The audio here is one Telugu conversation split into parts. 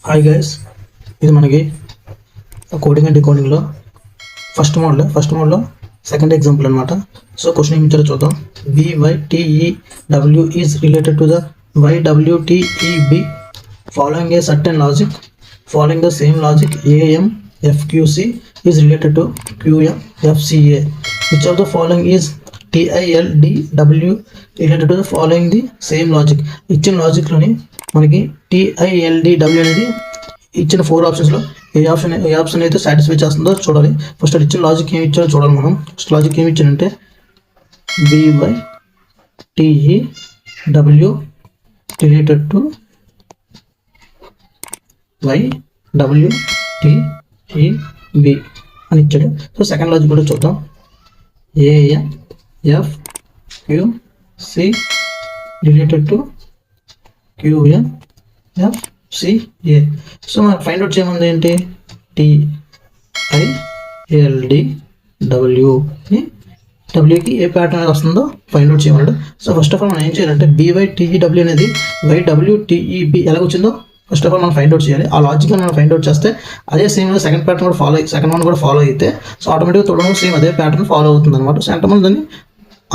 హాయ్ గైస్, ఇది మనకి కోడింగ్ అండ్ డికోడింగ్లో ఫస్ట్ మోడ్లో సెకండ్ ఎగ్జాంపుల్ అనమాట. సో క్వశ్చన్ ఏమి ఇచ్చారో చూద్దాం. BYTEW is related to the YWTEB following a certain logic. Following the same logic, AMFQC is related to QMFCA. Which of the following is TILDW related to the following the same logic? ఇచ్చిన లాజిక్లోని మనకి TILDW అనేది ఇచ్చిన 4 ఆప్షన్స్లో ఏ ఆప్షన్ అయితే సాటిస్ఫై చేస్తుందో చూడాలి. ఫస్ట్ ఇచ్చిన లాజిక్ ఏమి ఇచ్చారో చూడాలి మనం. ఫస్ట్ లాజిక్ ఏమి ఇచ్చారంటే BYTEW రిలేటెడ్ టు YWTEB అని ఇచ్చాడు. సో సెకండ్ లాజిక్ కూడా చూద్దాం. AMFQC related to QMFCA. So మనకు ఫైండ్ అవుట్ చేయమంది ఏంటి? TILDW డబ్ల్యూకి ఏ ప్యాటర్న్ అనేది వస్తుందో ఫైండ్ అవుట్ చేయమన్నాడు. సో ఫస్ట్ ఆఫ్ ఆల్ మనం ఏం చేయాలంటే BYTEW అనేది YWTEB ఎలా వచ్చిందో ఫస్ట్ ఆఫ్ ఆల్ మనం ఫైండ్ అవుట్ చేయాలి. ఆ లాజిక్ మనం ఫైండ్ అవుట్ చేస్తే అదే సేమ్ సెకండ్ ప్యాటర్న్ కూడా సెకండ్ వన్ కూడా ఫాలో అయితే సో ఆటోమేటిక్గా థర్డ్ వన్ సేమ్ అదే ప్యాటర్న్ ఫాలో అవుతుంది అనమాట. సో అంటే మనం దాన్ని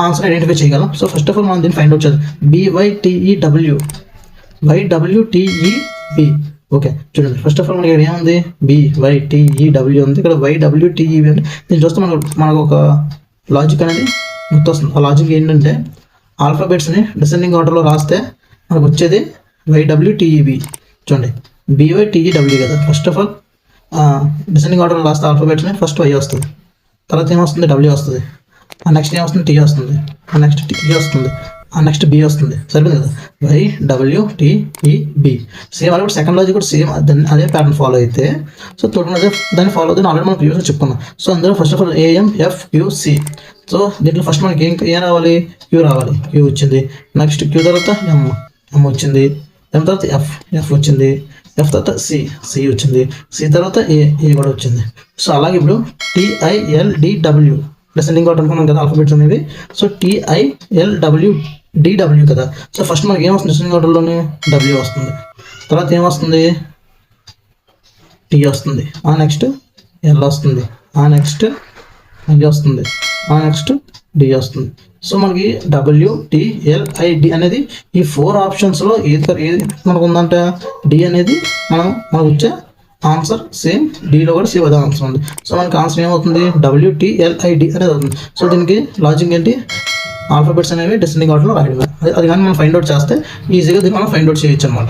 ఆన్సర్ ఐడెంటిఫై చేయగలం. సో ఫస్ట్ ఆఫ్ ఆల్ మనం దీన్ని ఫైండ్ అవుట్ చేయాలి. BYTEW YWTEB. ఓకే చూడండి, ఫస్ట్ ఆఫ్ ఆల్ మనకి ఇక్కడ ఏముంది? BYTEW ఉంది, ఇక్కడ YWTEB అంటే దీన్ని చూస్తే మనకు ఒక లాజిక్ అనేది గుర్తొస్తుంది. ఆ లాజిక్ ఏంటంటే ఆల్ఫాబెట్స్ని డిసెండింగ్ ఆర్డర్లో రాస్తే మనకు వచ్చేది YWTEB. చూడండి, BYTEW కదా. ఫస్ట్ ఆఫ్ ఆల్ డిసెండింగ్ ఆర్డర్లో రాస్తే ఆల్ఫాబెట్స్ని ఫస్ట్ Y వస్తుంది, తర్వాత ఏమొస్తుంది? W వస్తుంది, ఆ నెక్స్ట్ ఏమొస్తుంది? T వస్తుంది, ఆ నెక్స్ట్ T వస్తుంది, ఆ నెక్స్ట్ B వస్తుంది. సరిపోతుంది కదా, YWTEB. సేమ్ అలాగే సెకండ్ లాజిక్ కూడా సేమ్ అదే ప్యాటర్న్ ఫాలో అయితే సో థర్డ్ అదే దాన్ని ఫాలో అవుతుంది. ఆల్రెడీ మనం ప్రీవియస్గా చెప్పుకున్నాం. సో అందులో first of all AMFQC. So దీంట్లో ఫస్ట్ మనకి ఏం రావాలి? Q రావాలి. Q వచ్చింది. నెక్స్ట్ Q తర్వాత M వచ్చింది. M తర్వాత F వచ్చింది. F తర్వాత C వచ్చింది. C తర్వాత A కూడా వచ్చింది. సో అలాగే ఇప్పుడు TILDW డిసెండింగ్ ఆర్డర్ అనుకున్నాం కదా ఆల్ఫాబెట్స్ అనేవి. సో TILDW కదా. సో ఫస్ట్ మనకి ఏమొస్తుంది? డిసెండింగ్ ఆర్డర్లోనే W వస్తుంది, తర్వాత ఏమొస్తుంది? T వస్తుంది, ఆ నెక్స్ట్ L వస్తుంది, ఆ నెక్స్ట్ I వస్తుంది, ఆ నెక్స్ట్ D వస్తుంది. సో మనకి WTLID అనేది ఈ 4 ఆప్షన్స్లో ఏది మనకు ఉందంటే D అనేది మనకు వచ్చే ఆన్సర్. సేమ్ డీలో కూడా సేమ్ అదే ఆన్సర్ ఉంది. సో మనకి ఆన్సర్ ఏమవుతుంది? WTLID అనేది అవుతుంది. సో దీనికి లాజిక్ ఏంటి? ఆల్ఫాబెట్స్ అనేవి డిసెండింగ్ ఆర్డర్లో రాయడమే. అది కానీ మనం ఫైండ్ అవుట్ చేస్తే ఈజీగా దీన్ని మనం ఫైండ్ అవుట్ చేయొచ్చు అనమాట.